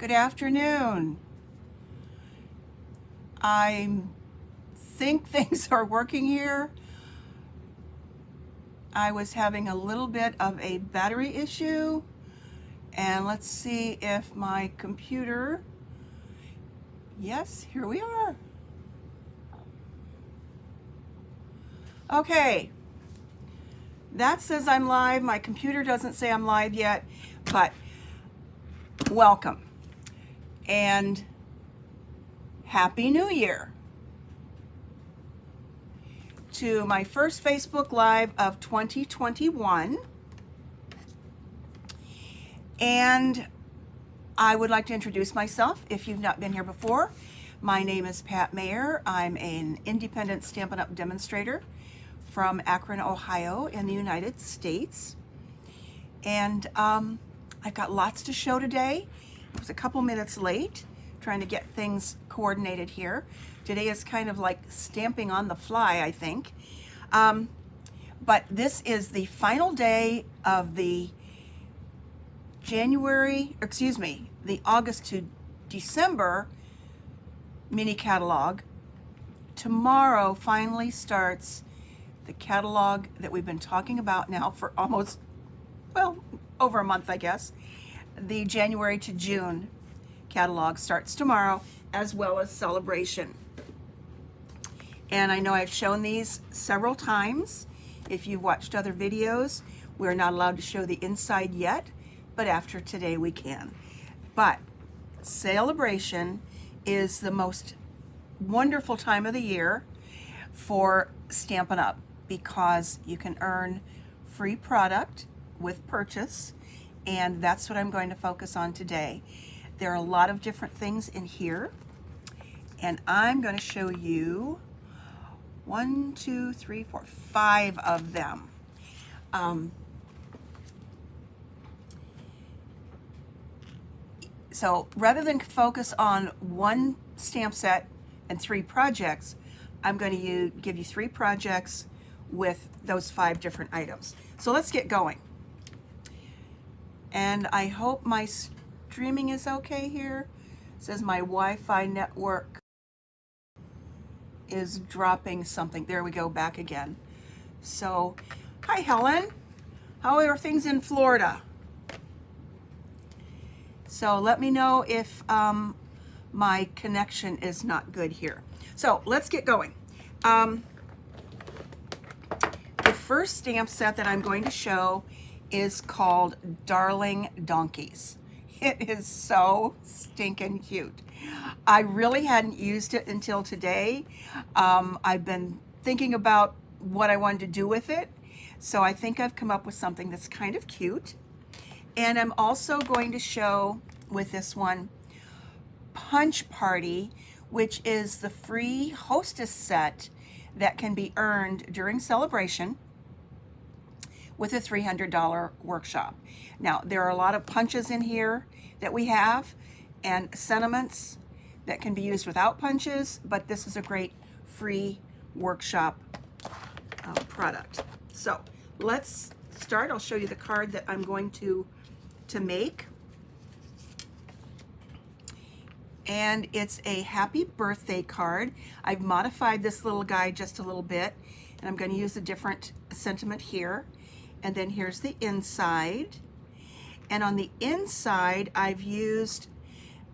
Good afternoon. I think things are working here. I was having a little bit of a battery issue, and let's see if my computer, yes, here we are. Okay, that says I'm live. My computer doesn't say I'm live yet, but welcome and Happy New Year to my first Facebook Live of 2021. And I would like to introduce myself if you've not been here before. My name is Pat Mayer. I'm an independent Stampin' Up! Demonstrator from Akron, Ohio in the United States. And I've got lots to show today. I was a couple minutes late trying to get things coordinated here. Today is kind of like stamping on the fly, I think. But this is the final day of the the August to December mini catalog. Tomorrow finally starts the catalog that we've been talking about now for almost, well, over a month, I guess. The January to June catalog starts tomorrow, as well as Sale-a-Bration. And I know I've shown these several times. If you've watched other videos, we're not allowed to show the inside yet, but after today we can. But Sale-a-Bration is the most wonderful time of the year for Stampin' Up! Because you can earn free product with purchase, and that's what I'm going to focus on today. There are a lot of different things in here, and I'm going to show you 5 of them. So rather than focus on one stamp set and 3 projects, I'm going to give you 3 projects with those 5 different items. So let's get going. And I hope my streaming is okay here. It says my Wi-Fi network is dropping something. There we go, back again. So, hi Helen. How are things in Florida? So let me know if my connection is not good here. So let's get going. The first stamp set that I'm going to show is called Darling Donkeys. It is so stinking cute. I really hadn't used it until today. I've been thinking about what I wanted to do with it, so I think I've come up with something that's kind of cute. And I'm also going to show with this one Punch Party, which is the free hostess set that can be earned during Sale-a-Bration with a $300 workshop. Now, there are a lot of punches in here that we have and sentiments that can be used without punches, but this is a great free workshop product. So let's start. I'll show you the card that I'm going to make. And it's a happy birthday card. I've modified this little guy just a little bit, and I'm going to use a different sentiment here. And then here's the inside. And on the inside, I've used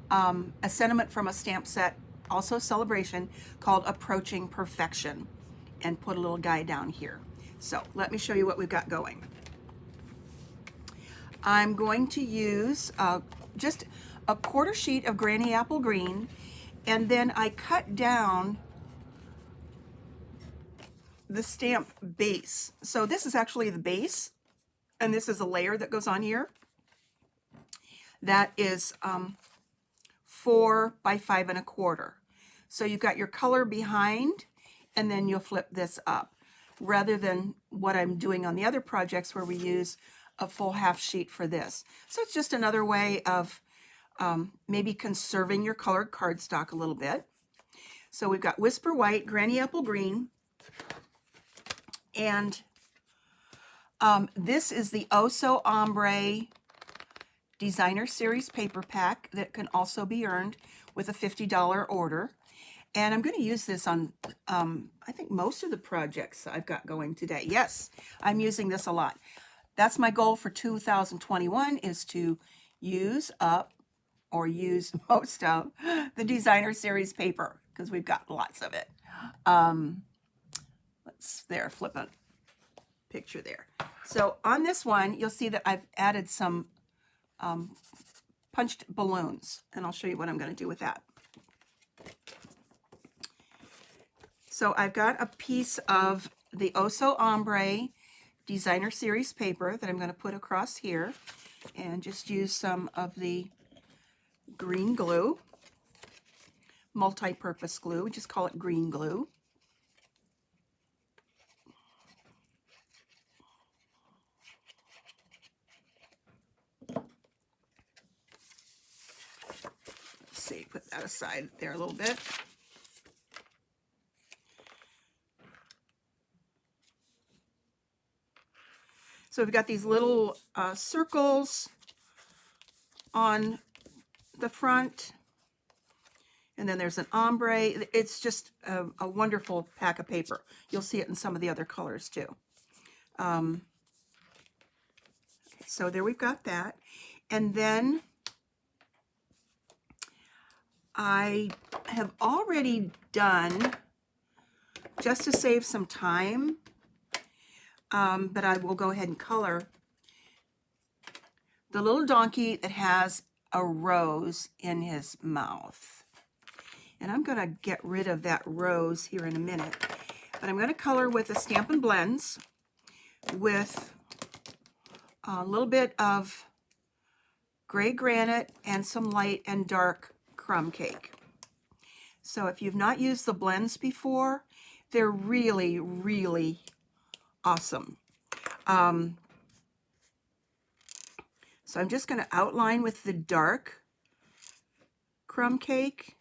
a sentiment from a stamp set, also Sale-a-Bration, called Approaching Perfection, and put a little guy down here. So let me show you what we've got going. I'm going to use just a 1/4 sheet of Granny Apple Green, and then I cut down the stamp base. So this is actually the base, and this is a layer that goes on here. That is 4 by 5 1/4. So you've got your color behind, and then you'll flip this up, rather than what I'm doing on the other projects where we use a full half sheet for this. So it's just another way of maybe conserving your colored cardstock a little bit. So we've got Whisper White, Granny Apple Green, and this is the Oh So Ombre designer series paper pack that can also be earned with a $50 order. And I'm going to use this on, I think, most of the projects I've got going today. Yes, I'm using this a lot. That's my goal for 2021, is to use up or use most of the designer series paper, because we've got lots of it. Let's flip a picture there. So on this one, you'll see that I've added some punched balloons, and I'll show you what I'm going to do with that. So I've got a piece of the Oso Ombre designer series paper that I'm going to put across here, and just use some of the green glue, multi-purpose glue. We just call it green glue. Let's see, put that aside there a little bit. So we've got these little circles on the front, and then there's an ombre. It's just a wonderful pack of paper. You'll see it in some of the other colors too. So there we've got that. And then I have already done, just to save some time, but I will go ahead and color the little donkey that has a rose in his mouth. And I'm going to get rid of that rose here in a minute. But I'm going to color with the Stampin' Blends with a little bit of gray granite and some light and dark crumb cake. So if you've not used the blends before, they're really, really awesome. So I'm just going to outline with the dark crumb cake.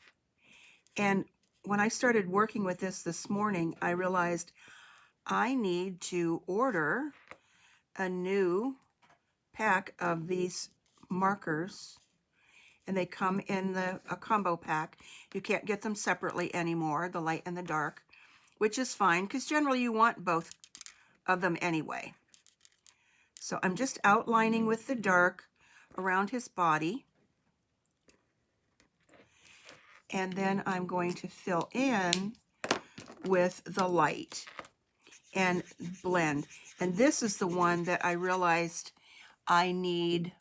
And when I started working with this morning, I realized I need to order a new pack of these markers, and they come in a combo pack. You can't get them separately anymore, the light and the dark, which is fine, because generally you want both of them anyway. So I'm just outlining with the dark around his body, and then I'm going to fill in with the light and blend. And this is the one that I realized I need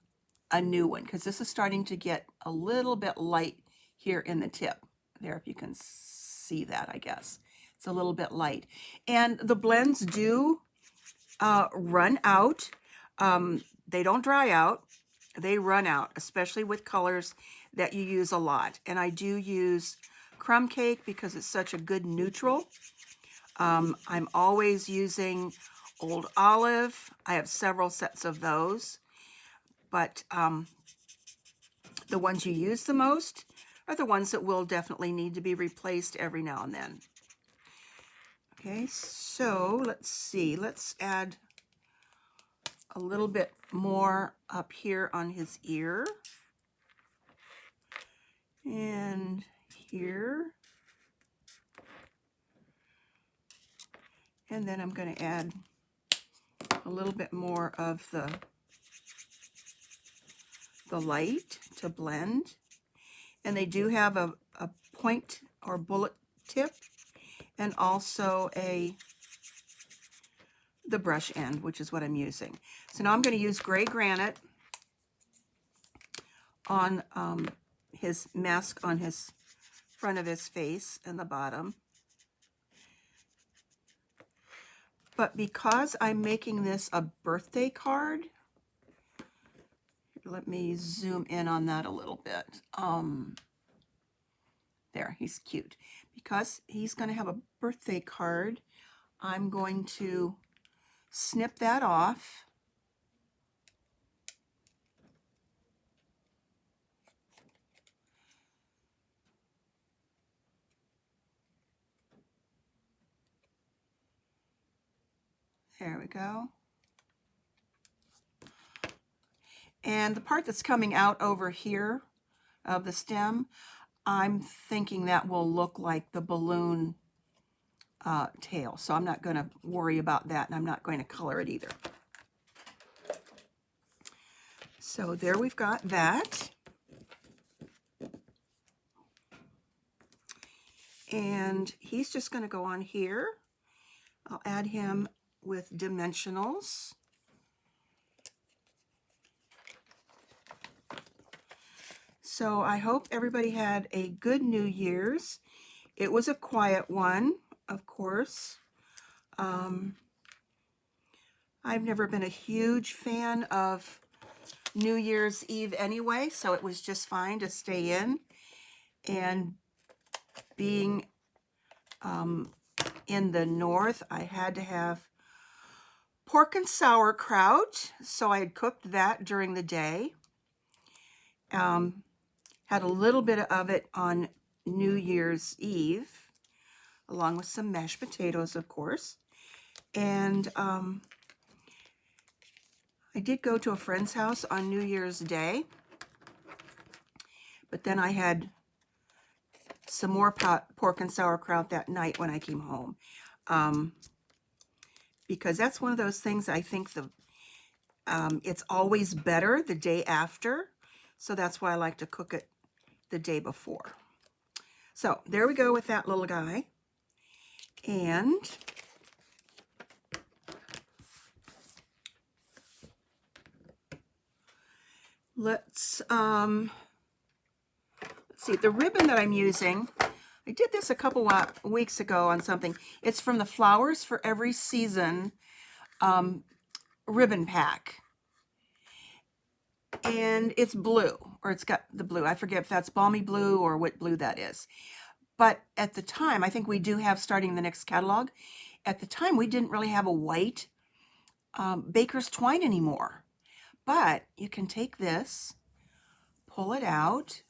a new one, because this is starting to get a little bit light here in the tip. There, if you can see that, I guess. It's a little bit light. And the blends do run out. They don't dry out. They run out, especially with colors that you use a lot. And I do use crumb cake because it's such a good neutral. I'm always using Old Olive. I have several sets of those. But the ones you use the most are the ones that will definitely need to be replaced every now and then. Okay, so let's see. Let's add a little bit more up here on his ear. And here. And then I'm going to add a little bit more of the light to blend. And they do have a point or bullet tip, and also the brush end, which is what I'm using. So now I'm going to use gray granite on his mask on his front of his face and the bottom. But because I'm making this a birthday card, let me zoom in on that a little bit. There, he's cute. Because he's going to have a birthday card, I'm going to snip that off. There we go. And the part that's coming out over here of the stem, I'm thinking that will look like the balloon tail. So I'm not going to worry about that, and I'm not going to color it either. So there we've got that. And he's just going to go on here. I'll add him with dimensionals. So I hope everybody had a good New Year's. It was a quiet one, of course. I've never been a huge fan of New Year's Eve anyway, so it was just fine to stay in. And being in the north, I had to have pork and sauerkraut, so I had cooked that during the day. Had a little bit of it on New Year's Eve, along with some mashed potatoes, of course. And I did go to a friend's house on New Year's Day, but then I had some more pork and sauerkraut that night when I came home. Because that's one of those things I think it's always better the day after. So that's why I like to cook it the day before. So there we go with that little guy. And let's see, the ribbon that I'm using, I did this a couple weeks ago on something. It's from the Flowers for Every Season ribbon pack. And it's blue, or it's got the blue. I forget if that's balmy blue or what blue that is. But at the time, I think we do have, starting the next catalog, at the time we didn't really have a white baker's twine anymore. But you can take this, pull it out,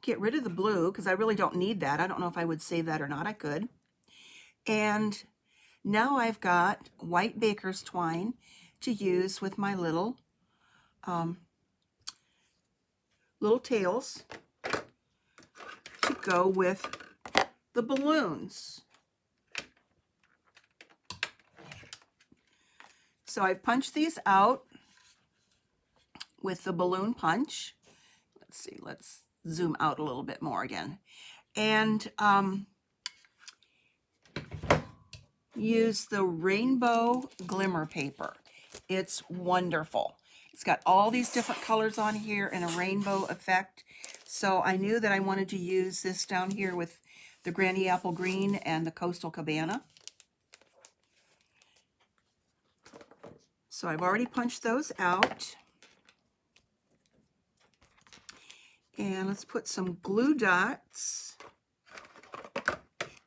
get rid of the blue, because I really don't need that. I don't know if I would save that or not. I could. And now I've got white baker's twine to use with my little tails to go with the balloons. So I punched these out with the balloon punch. Let's see, let's zoom out a little bit more again. And use the rainbow glimmer paper. It's wonderful. It's got all these different colors on here in a rainbow effect. So I knew that I wanted to use this down here with the Granny Apple Green and the Coastal Cabana. So I've already punched those out. And let's put some glue dots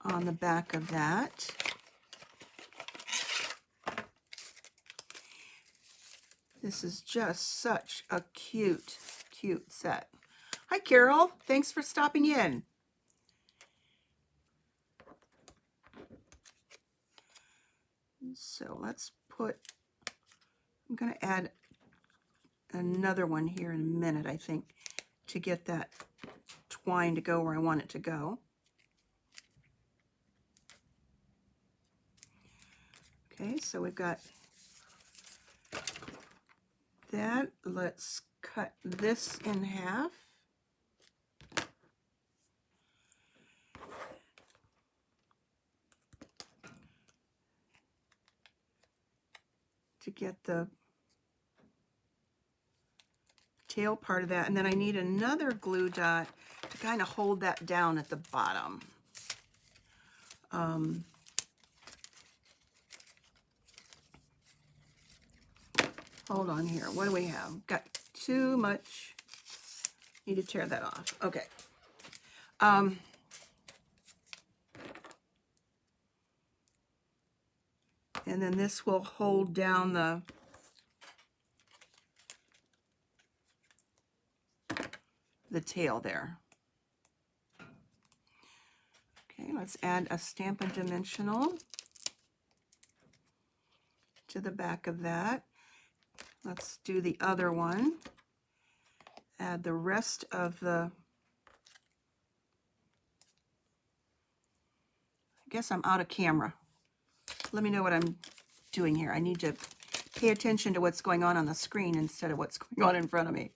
on the back of that. This is just such a cute, cute set. Hi, Carol. Thanks for stopping in. So let's put, I'm going to add another one here in a minute, I think, to get that twine to go where I want it to go. Okay, so we've got that. Let's cut this in half. To get the tail part of that, and then I need another glue dot to kind of hold that down at the bottom. Hold on here. What do we have? Got too much. Need to tear that off. Okay. And then this will hold down the tail there. Okay, let's add a Stampin' Dimensional to the back of that. Let's do the other one. Add the rest of the, I guess I'm out of camera. Let me know what I'm doing here. I need to pay attention to what's going on the screen instead of what's going on in front of me.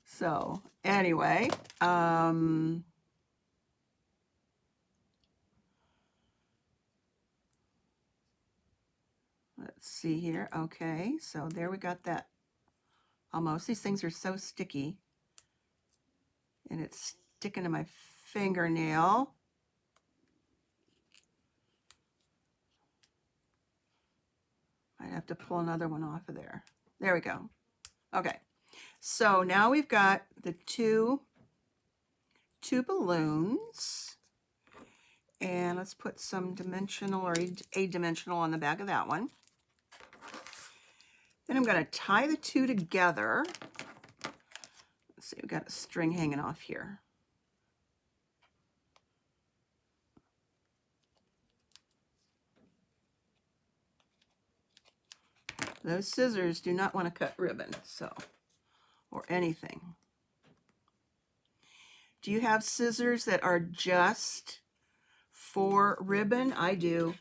So anyway, let's see here. Okay, so there we got that. Almost. These things are so sticky. And it's sticking to my fingernail. I'd have to pull another one off of there. There we go. Okay, so now we've got the two balloons. And let's put some dimensional or a-dimensional on the back of that one. Then I'm going to tie the two together. Let's see, we've got a string hanging off here. Those scissors do not want to cut ribbon, so, or anything. Do you have scissors that are just for ribbon? I do.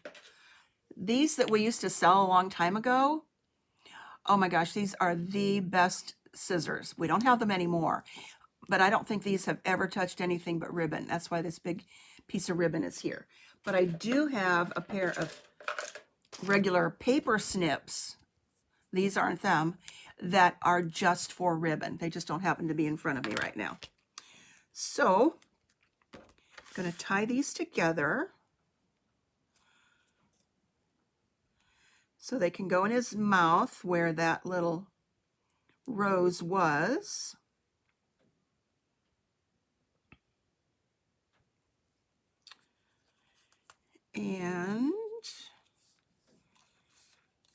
These that we used to sell a long time ago, oh my gosh, these are the best scissors. We don't have them anymore, but I don't think these have ever touched anything but ribbon. That's why this big piece of ribbon is here. But I do have a pair of regular paper snips. These aren't them, that are just for ribbon. They just don't happen to be in front of me right now. So I'm going to tie these together so they can go in his mouth where that little rose was. And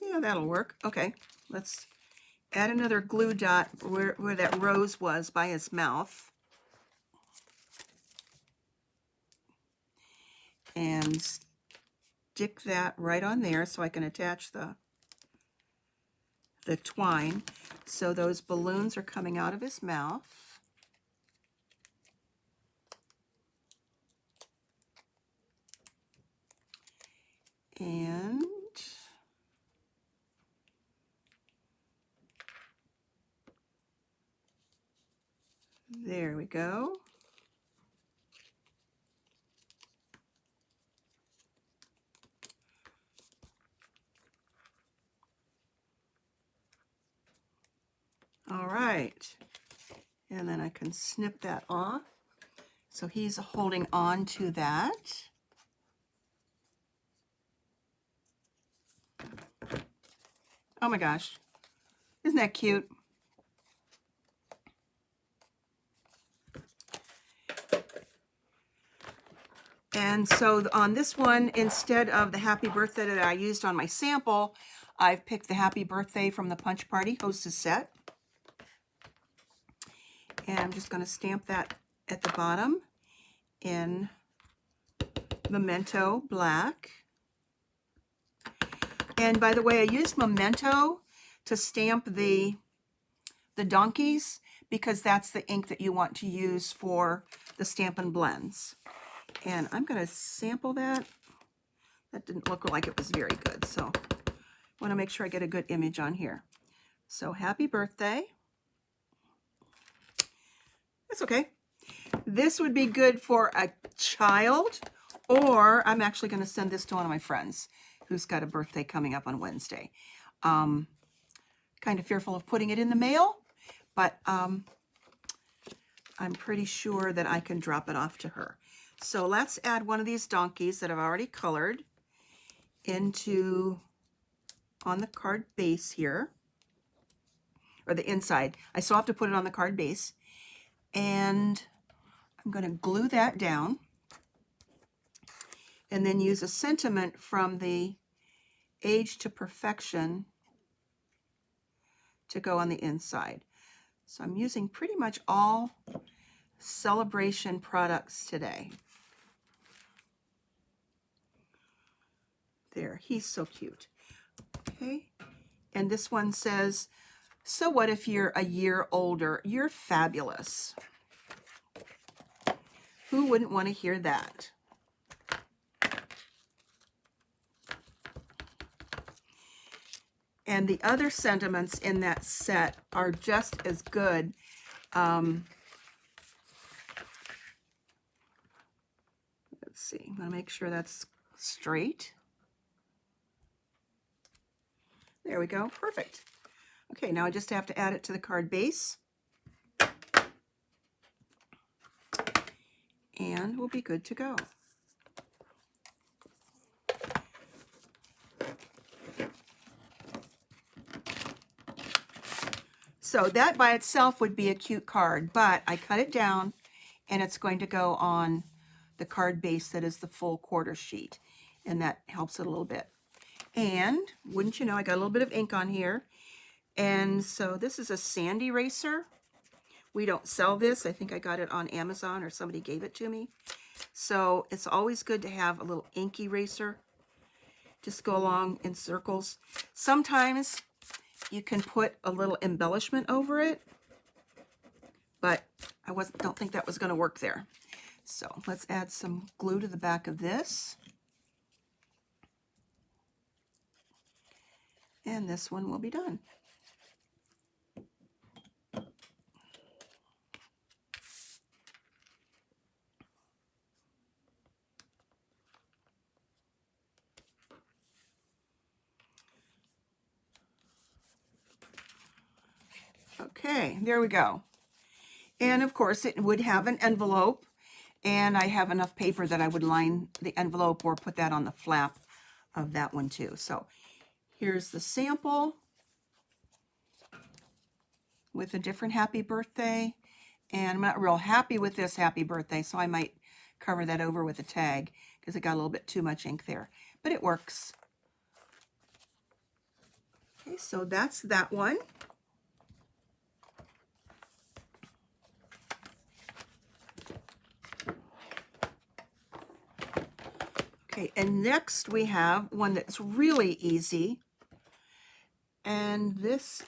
yeah, that'll work. Okay, let's add another glue dot where that rose was by his mouth. And stick that right on there so I can attach the twine. So those balloons are coming out of his mouth. And there we go. All right. And then I can snip that off. So he's holding on to that. Oh my gosh. Isn't that cute? And so on this one, instead of the happy birthday that I used on my sample, I've picked the happy birthday from the Punch Party Hostess set. And I'm just going to stamp that at the bottom in Memento Black. And by the way, I used Memento to stamp the donkeys because that's the ink that you want to use for the Stampin' Blends. And I'm going to sample that. That didn't look like it was very good, so I want to make sure I get a good image on here. So happy birthday. That's okay. This would be good for a child, or I'm actually going to send this to one of my friends who's got a birthday coming up on Wednesday. Kind of fearful of putting it in the mail, but I'm pretty sure that I can drop it off to her. So let's add one of these donkeys that I've already colored into on the card base here, or the inside. I still have to put it on the card base, and I'm going to glue that down and then use a sentiment from the Age to Perfection to go on the inside. So I'm using pretty much all Sale-a-Bration products today. There, he's so cute. Okay, And this one says, so what if you're a year older? You're fabulous. Who wouldn't want to hear that? And the other sentiments in that set are just as good. Let's see, I'm going to make sure that's straight. There we go, perfect. Okay, now I just have to add it to the card base. And we'll be good to go. So that by itself would be a cute card, but I cut it down and it's going to go on the card base that is the full quarter sheet, and that helps it a little bit. And wouldn't you know, I got a little bit of ink on here. And so this is a sand eraser. We don't sell this. I think I got it on Amazon or somebody gave it to me. So it's always good to have a little ink eraser. Just go along in circles. Sometimes you can put a little embellishment over it, but I don't think that was going to work there. So let's add some glue to the back of this. And this one will be done. Okay, there we go. And of course it would have an envelope, and I have enough paper that I would line the envelope or put that on the flap of that one too. So here's the sample with a different happy birthday. And I'm not real happy with this happy birthday, so I might cover that over with a tag because it got a little bit too much ink there, but it works. Okay, so that's that one. Okay, and next we have one that's really easy. And this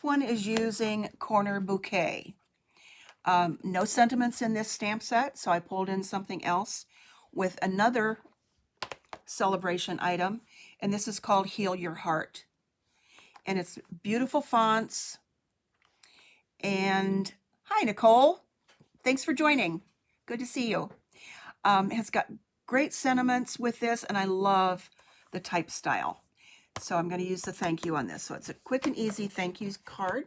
one is using Corner Bouquet. No sentiments in this stamp set, so I pulled in something else with another Sale-a-Bration item, and this is called Heal Your Heart. And it's beautiful fonts. And hi, Nicole. Thanks for joining. Good to see you. It's got great sentiments with this, and I love the type style. So I'm going to use the thank you on this. So it's a quick and easy thank you card.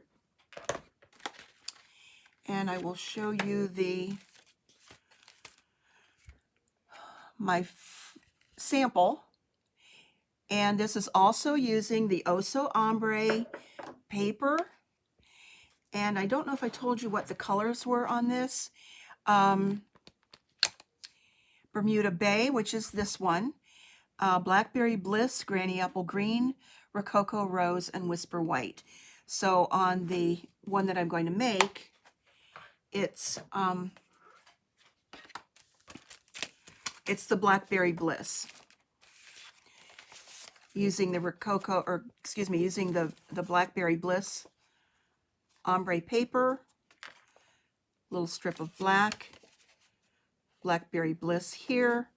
And I will show you my sample. And this is also using the Oso Ombre paper. And I don't know if I told you what the colors were on this. Bermuda Bay, which is this one. Blackberry Bliss, Granny Apple Green, Rococo Rose, and Whisper White. So on the one that I'm going to make, it's the Blackberry Bliss. Using the Rococo, or excuse me, using the Blackberry Bliss ombre paper, little strip of Blackberry Bliss here,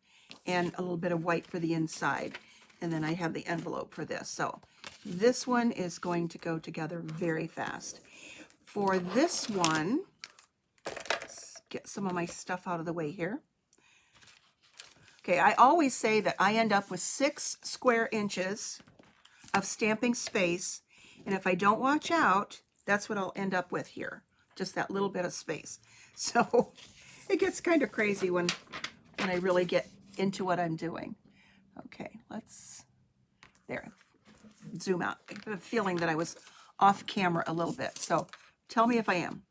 and a little bit of white for the inside. And then I have the envelope for this. So this one is going to go together very fast. For this one, let's get some of my stuff out of the way here. Okay, I always say that I end up with 6 square inches of stamping space, and if I don't watch out, that's what I'll end up with here, just that little bit of space. So it gets kind of crazy when I really get into what I'm doing. Okay, there, zoom out. I have a feeling that I was off camera a little bit, so tell me if I am.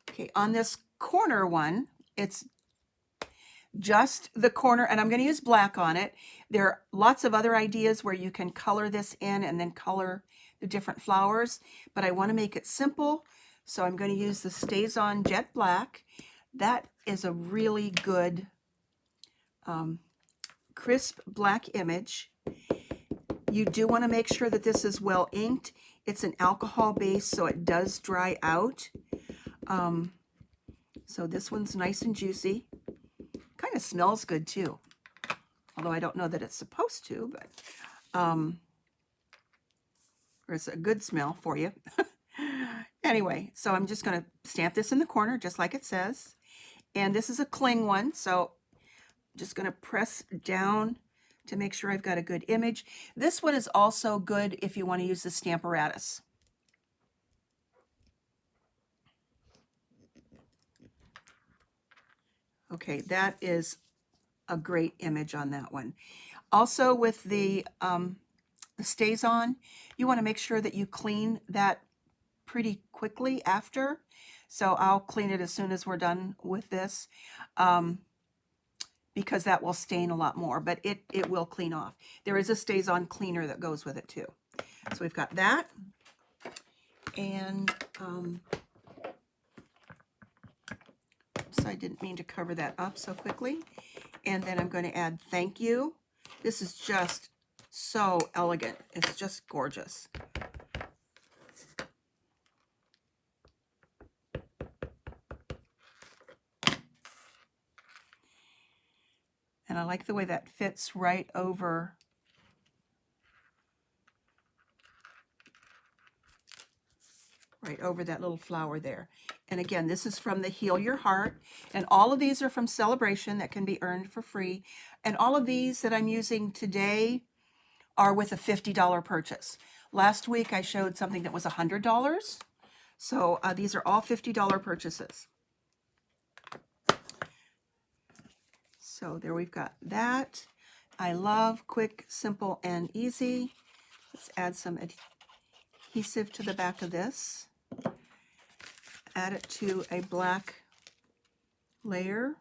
Okay, on this corner one, it's just the corner, and I'm going to use black on it. There are lots of other ideas where you can color this in and then color the different flowers, but I want to make it simple, so I'm going to use the Stays On Jet Black. That is a really good crisp black image. You do want to make sure that this is well inked. It's an alcohol base, so it does dry out. So this one's nice and juicy. Kind of smells good too, although I don't know that it's supposed to, but or it's a good smell for you. Anyway, so I'm just going to stamp this in the corner just like it says. And this is a cling one, so I'm just going to press down to make sure I've got a good image. This one is also good if you want to use the Stamparatus. Okay, that is a great image on that one. Also with the Stays On, you want to make sure that you clean that pretty quickly after. So I'll clean it as soon as we're done with this, because that will stain a lot more, but it will clean off. There is a Stays On cleaner that goes with it too. So we've got that. And so I didn't mean to cover that up so quickly. And then I'm going to add thank you. This is just so elegant. It's just gorgeous. And I like the way that fits right over that little flower there. And again, this is from the Heal Your Heart. And all of these are from Sale-a-Bration that can be earned for free. And all of these that I'm using today are with a $50 purchase. Last week I showed something that was $100. So these are all $50 purchases. So there we've got that. I love quick, simple, and easy. Let's add some adhesive to the back of this. Add it to a black layer.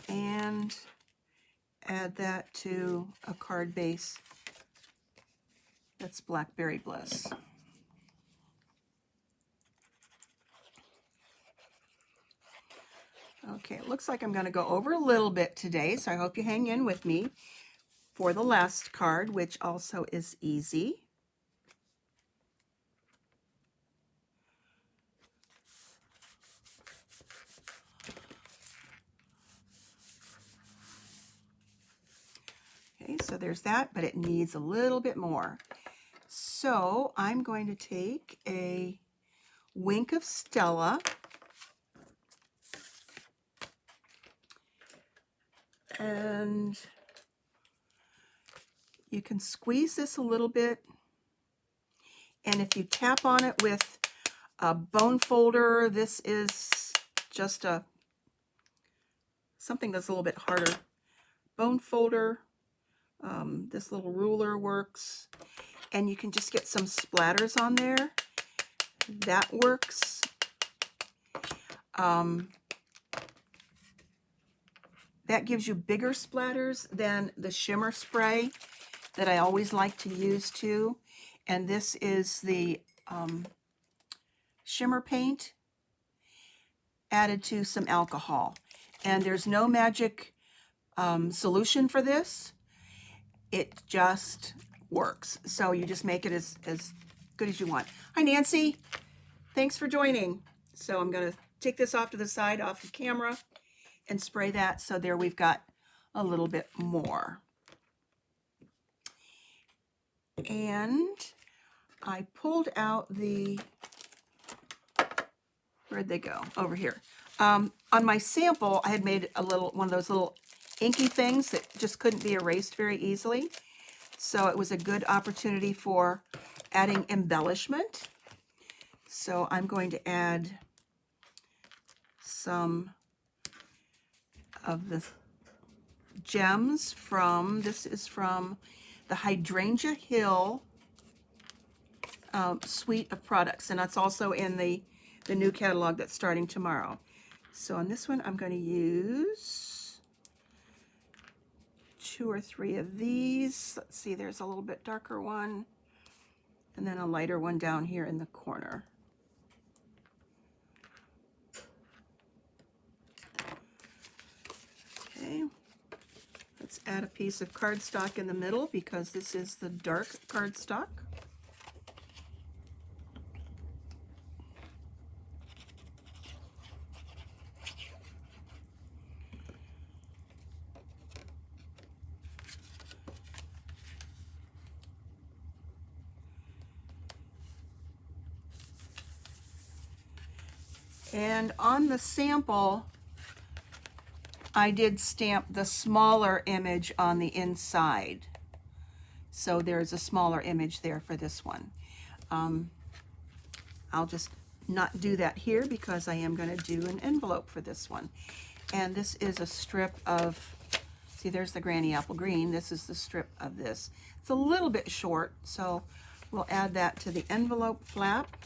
And add that to a card base that's Blackberry Bliss. Okay, it looks like I'm going to go over a little bit today, so I hope you hang in with me for the last card, which also is easy. Okay, so there's that, but it needs a little bit more. So I'm going to take a wink of Stella and you can squeeze this a little bit, and if you tap on it with a bone folder, this is just something that's a little bit harder. Bone folder, this little ruler works, and you can just get some splatters on there. That works. That gives you bigger splatters than the shimmer spray that I always like to use too. And this is the shimmer paint added to some alcohol. And there's no magic solution for this. It just works. So you just make it as good as you want. Hi, Nancy. Thanks for joining. So I'm going to take this off to the side, off the camera, and spray that. So there we've got a little bit more. And I pulled out the, where'd they go? Over here. On my sample, I had made one of those little inky things that just couldn't be erased very easily. So it was a good opportunity for adding embellishment. So I'm going to add some of the gems from, this is from the Hydrangea Hill suite of products, and that's also in the new catalog that's starting tomorrow. So on this one, I'm going to use 2 or 3 of these. Let's see, there's a little bit darker one. and then a lighter one down here in the corner. Okay, let's add a piece of cardstock in the middle because this is the dark cardstock. And on the sample, I did stamp the smaller image on the inside. So there's a smaller image there for this one. I'll just not do that here because I am going to do an envelope for this one. And this is a strip of, see, there's the Granny Apple Green. This is the strip of this. It's a little bit short, so we'll add that to the envelope flap.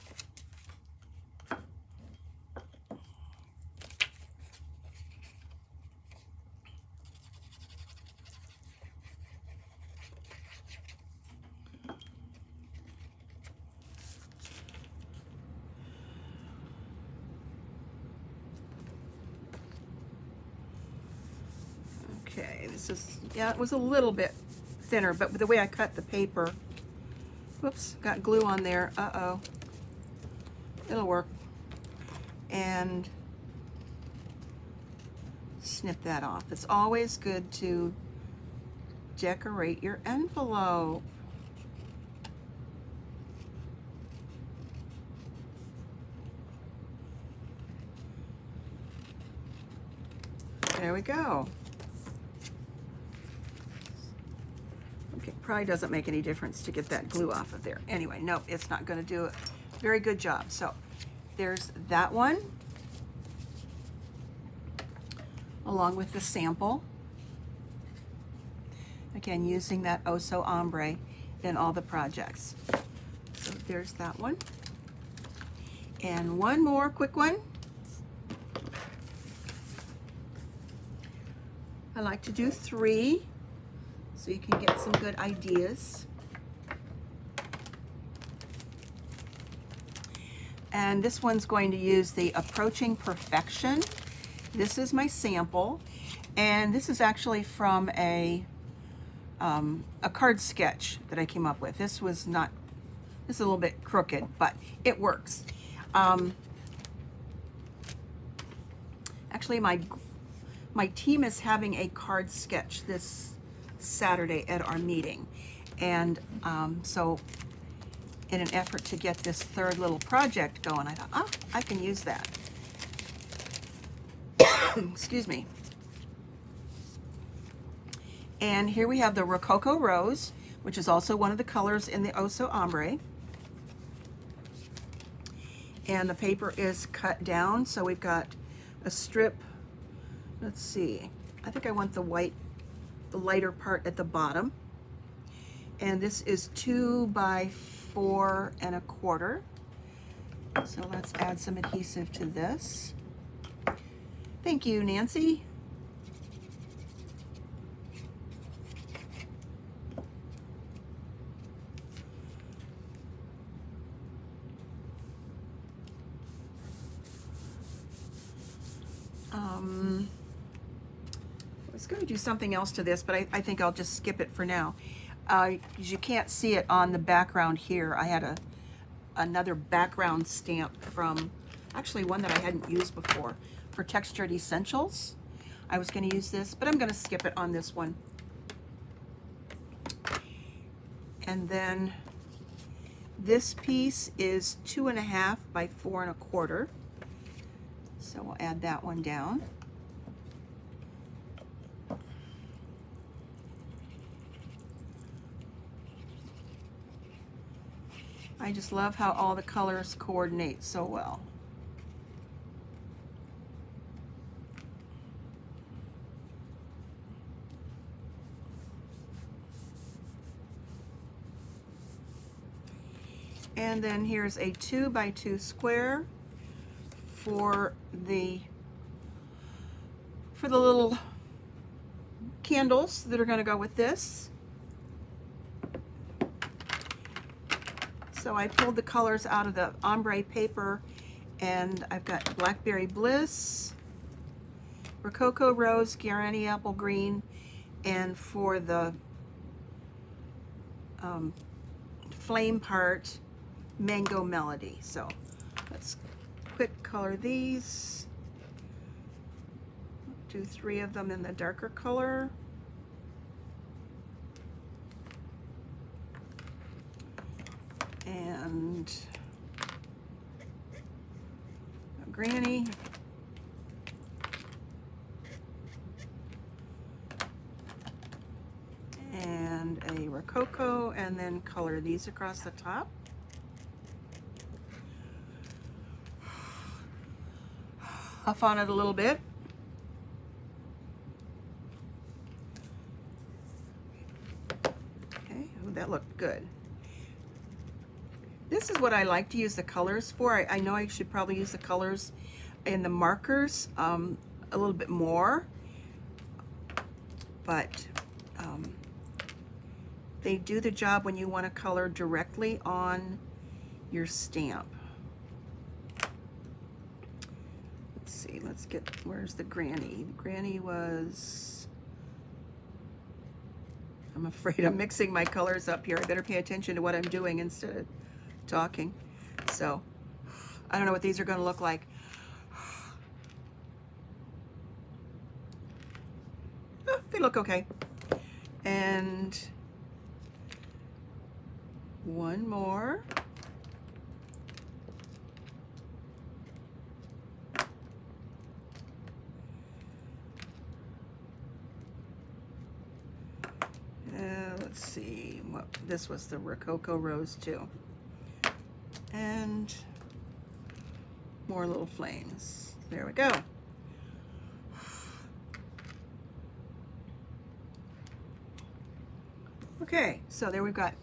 Okay, this is, yeah, it was a little bit thinner, but the way I cut the paper, whoops, got glue on there, uh-oh, it'll work. And snip that off. It's always good to decorate your envelope. There we go. Okay, probably doesn't make any difference to get that glue off of there. Anyway, no, it's not going to do it. Very good job. So there's that one, along with the sample. Again, using that Oso Ombre in all the projects. So there's that one. And one more quick one. I like to do 3 so you can get some good ideas. And this one's going to use the Approaching Perfection. This is my sample, and this is actually from a card sketch that I came up with. This was not, this is a little bit crooked, but it works. Actually, my team is having a card sketch this Saturday at our meeting, and so in an effort to get this third little project going, I thought, oh, I can use that. Excuse me. And here we have the Rococo Rose, which is also one of the colors in the Oso Ombre. And the paper is cut down, so we've got a strip. Let's see, I think I want the white, the lighter part at the bottom. And this is 2 by 4 1/4. So let's add some adhesive to this. Thank you, Nancy. I was going to do something else to this, but I think I'll just skip it for now. Because you can't see it on the background here. I had another background stamp from, actually one that I hadn't used before, for Textured Essentials. I was going to use this, but I'm going to skip it on this one. And then this piece is 2.5 by 4 1/4. So we'll add that one down. I just love how all the colors coordinate so well. And then here's a 2 by 2 square for the little candles that are going to go with this. So I pulled the colors out of the ombre paper, and I've got Blackberry Bliss, Rococo Rose, Guarani Apple Green, and for the flame part, Mango Melody. So let's quick color these. Do 3 of them in the darker color. And a Granny. And a Rococo, and then color these across the top. Huff on it a little bit. Okay, oh, that looked good. This is what I like to use the colors for. I know I should probably use the colors and the markers a little bit more, but they do the job when you want to color directly on your stamp. Let's see, let's get, where's the Granny? The Granny was, I'm afraid I'm mixing my colors up here. I better pay attention to what I'm doing instead of talking. So, I don't know what these are going to look like. Oh, they look okay. And one more. Let's see, what this was, the Rococo Rose too. And more little flames. There we go. Okay, so there we've got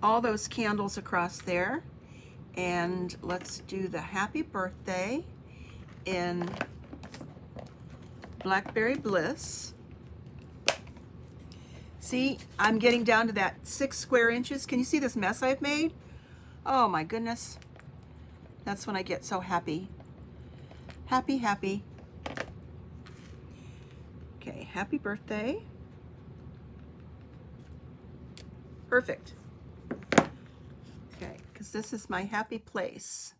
all those candles across there. And let's do the happy birthday in Blackberry Bliss. See, I'm getting down to that 6 square inches. Can you see this mess I've made? Oh my goodness. That's when I get so happy. Happy, happy. Okay, happy birthday. Perfect. Okay, because this is my happy place.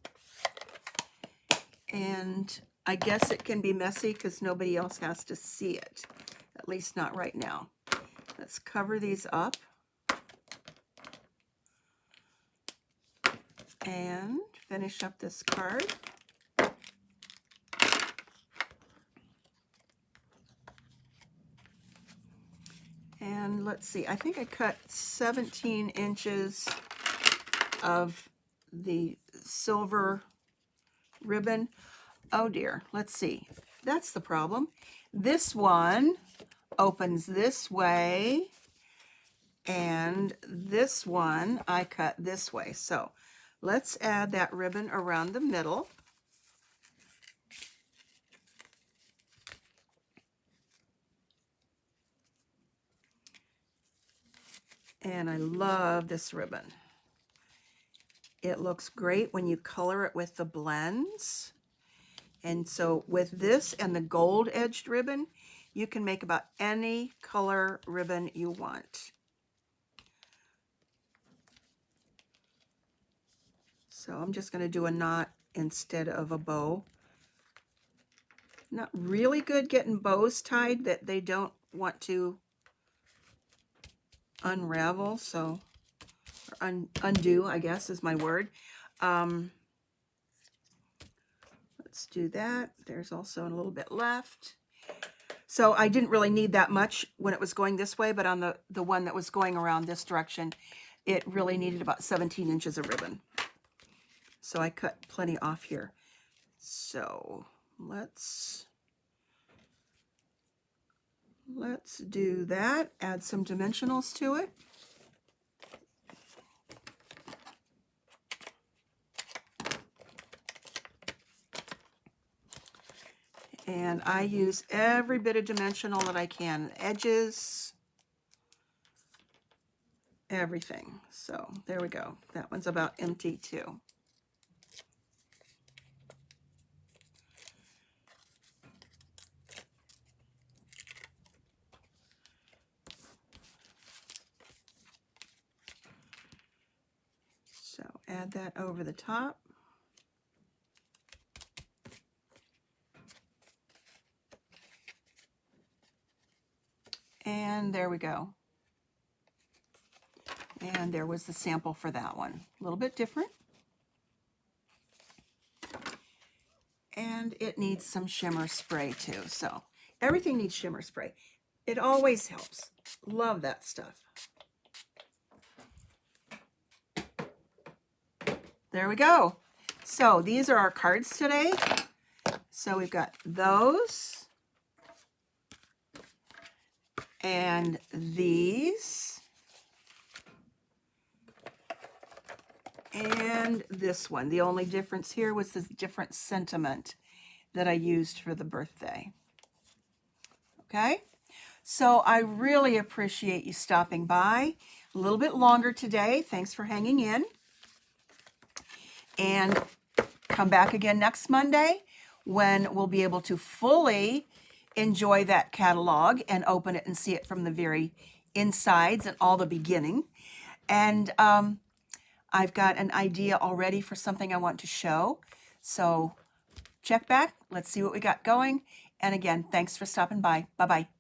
And I guess it can be messy because nobody else has to see it. At least not right now. Let's cover these up. And finish up this card. And let's see, I think I cut 17 inches of the silver ribbon. Oh dear, let's see. That's the problem. This one opens this way, and this one I cut this way. So let's add that ribbon around the middle. And I love this ribbon. It looks great when you color it with the blends. And so with this and the gold edged ribbon, you can make about any color ribbon you want. So I'm just going to do a knot instead of a bow. Not really good getting bows tied that they don't want to unravel, so or undo, I guess is my word. Let's do that. There's also a little bit left. So I didn't really need that much when it was going this way, but on the one that was going around this direction, it really needed about 17 inches of ribbon. So I cut plenty off here. So let's do that. Add some dimensionals to it. And I use every bit of dimensional that I can. Edges, everything. So there we go. That one's about empty too. So add that over the top. And there we go. And there was the sample for that one. A little bit different. And it needs some shimmer spray too. So everything needs shimmer spray. It always helps. Love that stuff. There we go. So these are our cards today. So we've got those. And these. And this one. The only difference here was this different sentiment that I used for the birthday. Okay? So I really appreciate you stopping by. A little bit longer today. Thanks for hanging in. And come back again next Monday when we'll be able to fully enjoy that catalog and open it and see it from the very insides and all the beginning. And I've got an idea already for something I want to show. So check back. Let's see what we got going. And again, thanks for stopping by. Bye-bye.